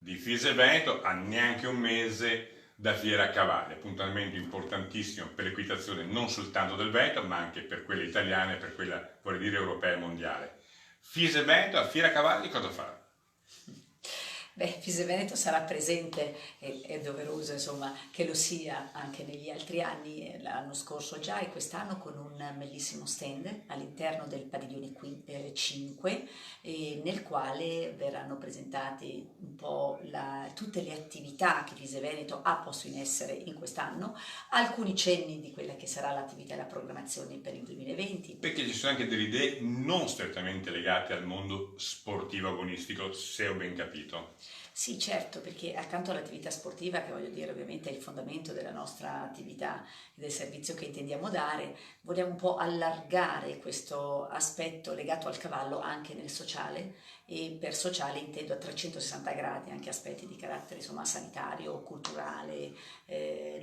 di Fiese Veneto a neanche un mese da Fiera Cavalli, appuntamento importantissimo per l'equitazione non soltanto del Veneto, ma anche per quella italiana e per quella, vorrei dire, europea e mondiale. Fiese Veneto a Fiera Cavalli cosa fa? Beh, Fiese Veneto sarà presente, è doveroso insomma che lo sia anche negli altri anni, l'anno scorso già e quest'anno con un bellissimo stand all'interno del padiglione 5, nel quale verranno presentate un po' tutte le attività che Fiese Veneto ha posto in essere in quest'anno, alcuni cenni di quella che sarà l'attività e la programmazione per il 2020. Perché ci sono anche delle idee non strettamente legate al mondo sportivo agonistico, se ho ben capito. Sì, certo, perché accanto all'attività sportiva, che voglio dire ovviamente è il fondamento della nostra attività e del servizio che intendiamo dare, vogliamo un po' allargare questo aspetto legato al cavallo anche nel sociale, e per sociale intendo a 360 gradi anche aspetti di carattere insomma sanitario, culturale,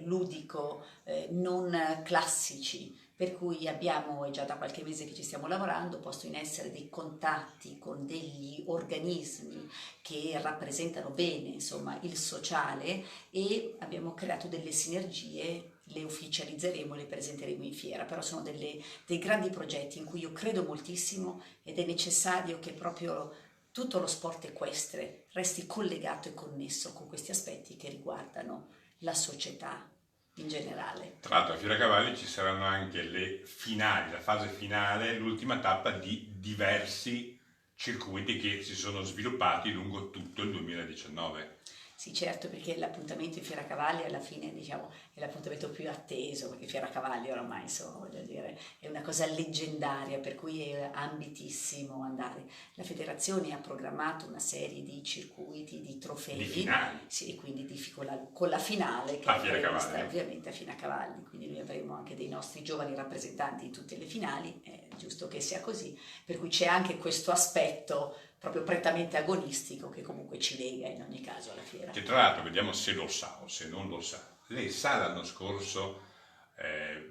ludico, non classici. Per cui abbiamo, è già da qualche mese che ci stiamo lavorando, posto in essere dei contatti con degli organismi che rappresentano bene insomma il sociale, e abbiamo creato delle sinergie, le ufficializzeremo, le presenteremo in fiera, però sono dei grandi progetti in cui io credo moltissimo ed è necessario che proprio tutto lo sport equestre resti collegato e connesso con questi aspetti che riguardano la società in generale. Tra l'altro a Fiera Cavalli ci saranno anche le finali, la fase finale, l'ultima tappa di diversi circuiti che si sono sviluppati lungo tutto il 2019. Sì, certo, perché l'appuntamento in Fiera Cavalli alla fine, diciamo, è l'appuntamento più atteso, perché Fiera Cavalli oramai, insomma, voglio dire, è una cosa leggendaria, per cui è ambitissimo andare. La federazione ha programmato una serie di circuiti, di trofei, Di finali. sì, e quindi con la finale che A è Fiera prevista Cavalli. ovviamente a Fiera Cavalli, quindi noi avremo anche dei nostri giovani rappresentanti in tutte le finali, è giusto che sia così, per cui c'è anche questo aspetto proprio prettamente agonistico che comunque ci lega in ogni caso alla fiera. Che tra l'altro vediamo se lo sa o se non lo sa. Lei sa l'anno scorso,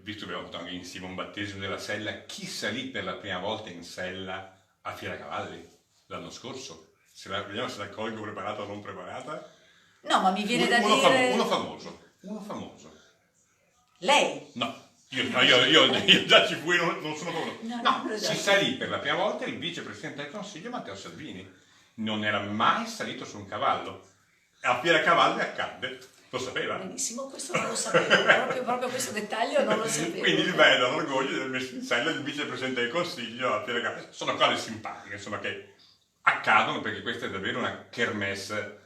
visto che abbiamo fatto anche insieme un battesimo della sella, chi salì per la prima volta in sella a Fiera Cavalli l'anno scorso? Vediamo se la colgo preparata o non preparata. No, ma mi viene da dire... Uno famoso. Lei? No. Io già ci fui, non sono famoso. No, si so. salì per la prima volta il vicepresidente del Consiglio Matteo Salvini. Non era mai salito su un cavallo. A Fiera Cavalli accadde, lo sapeva. Benissimo, questo non lo sapevo, proprio questo dettaglio non lo sapevo. Quindi il bello, l'orgoglio di aver messo in sella il vicepresidente del Consiglio a Fiera Cavalli. Sono cose simpatiche, insomma, che accadono perché questa è davvero una kermesse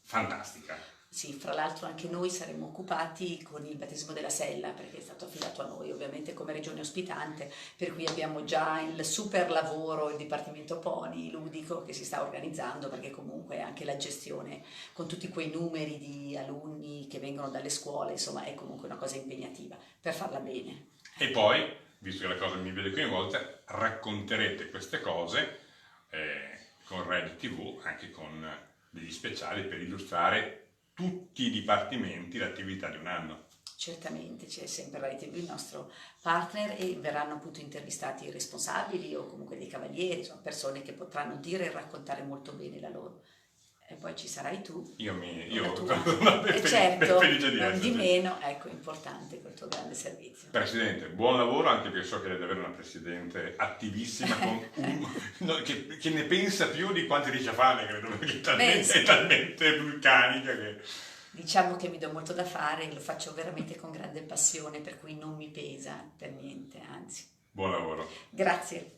fantastica. Sì, fra l'altro anche noi saremo occupati con il battesimo della sella, perché è stato affidato a noi ovviamente come regione ospitante, per cui abbiamo già il super lavoro, il Dipartimento Poni ludico che si sta organizzando, perché comunque anche la gestione con tutti quei numeri di alunni che vengono dalle scuole, insomma è comunque una cosa impegnativa per farla bene. E poi, visto che la cosa mi vede coinvolta, racconterete queste cose con Red TV, anche con degli speciali per illustrare tutti i dipartimenti, l'attività di un anno. Certamente, c'è sempre Rai TV, il nostro partner, e verranno appunto intervistati i responsabili o comunque dei cavalieri, insomma persone che potranno dire e raccontare molto bene la loro. E poi ci sarai tu. Io certo, felice di non esserci. di meno, ecco, importante col tuo grande servizio. Presidente, buon lavoro, anche perché so che deve avere una presidente attivissima che ne pensa più di quanti riesce a fare, credo, perché è talmente vulcanica che... Diciamo che mi do molto da fare, lo faccio veramente con grande passione, per cui non mi pesa per niente, anzi. Buon lavoro. Grazie.